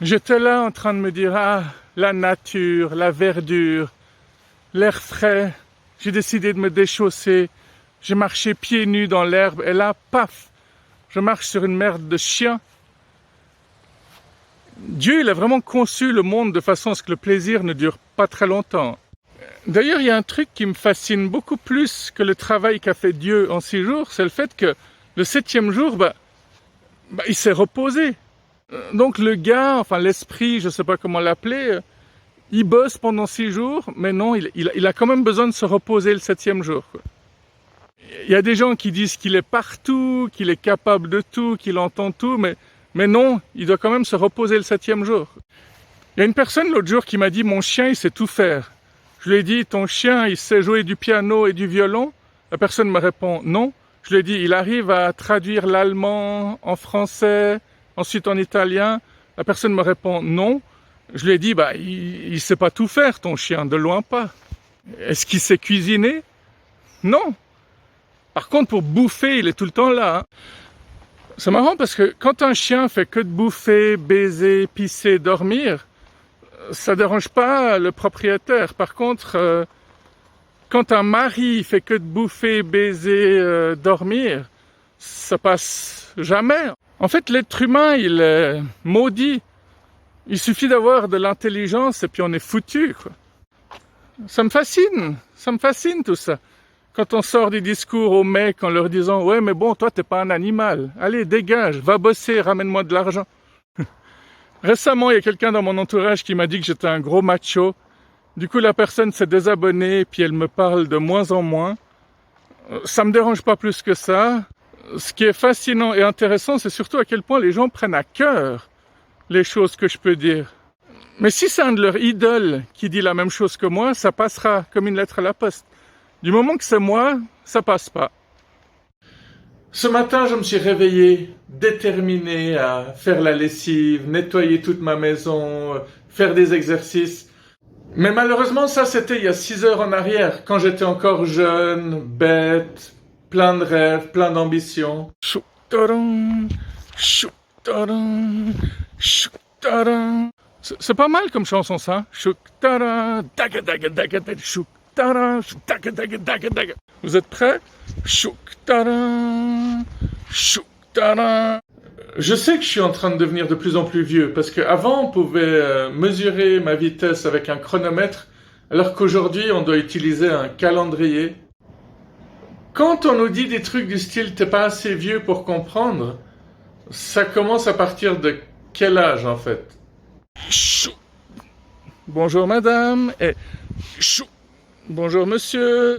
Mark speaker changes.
Speaker 1: J'étais là en train de me dire, ah, la nature, la verdure, l'air frais. J'ai décidé de me déchausser. J'ai marché pieds nus dans l'herbe et là, paf, je marche sur une merde de chien. Dieu, il a vraiment conçu le monde de façon à ce que le plaisir ne dure pas très longtemps. D'ailleurs, il y a un truc qui me fascine beaucoup plus que le travail qu'a fait Dieu en 6 jours, c'est le fait que le 7e jour, il s'est reposé. Donc le gars, enfin l'esprit, je ne sais pas comment l'appeler, il bosse pendant 6 jours, mais non, il a quand même besoin de se reposer le 7e jour, quoi. Il y a des gens qui disent qu'il est partout, qu'il est capable de tout, qu'il entend tout, mais non, il doit quand même se reposer le 7e jour. Il y a une personne l'autre jour qui m'a dit « Mon chien, il sait tout faire ». Je lui ai dit « Ton chien, il sait jouer du piano et du violon ?» La personne me répond « Non ». Je lui ai dit « Il arrive à traduire l'allemand en français, ensuite en italien ?» La personne me répond « Non ». Je lui ai dit « Il sait pas tout faire, ton chien, de loin pas ». Est-ce qu'il sait cuisiner? Non. Par contre, pour bouffer, il est tout le temps là, hein. C'est marrant parce que quand un chien fait que de bouffer, baiser, pisser, dormir, ça dérange pas le propriétaire. Par contre, quand un mari fait que de bouffer, baiser, dormir, ça passe jamais. En fait, l'être humain, il est maudit. Il suffit d'avoir de l'intelligence et puis on est foutu, quoi. Ça me fascine tout ça. Quand on sort des discours aux mecs en leur disant « Ouais, mais bon, toi, t'es pas un animal. Allez, dégage, va bosser, ramène-moi de l'argent. » Récemment, il y a quelqu'un dans mon entourage qui m'a dit que j'étais un gros macho. Du coup, la personne s'est désabonnée et puis elle me parle de moins en moins. Ça me dérange pas plus que ça. Ce qui est fascinant et intéressant, c'est surtout à quel point les gens prennent à cœur les choses que je peux dire. Mais si c'est un de leurs idoles qui dit la même chose que moi, ça passera comme une lettre à la poste. Du moment que c'est moi, ça passe pas. Ce matin, je me suis réveillé, déterminé à faire la lessive, nettoyer toute ma maison, faire des exercices. Mais malheureusement, ça c'était il y a 6 heures en arrière, quand j'étais encore jeune, bête, plein de rêves, plein d'ambitions. C'est pas mal comme chanson, ça. Vous êtes prêts? Je sais que je suis en train de devenir de plus en plus vieux, parce qu'avant on pouvait mesurer ma vitesse avec un chronomètre, alors qu'aujourd'hui on doit utiliser un calendrier. Quand on nous dit des trucs du style « t'es pas assez vieux pour comprendre », ça commence à partir de quel âge en fait? Bonjour madame, et bonjour monsieur.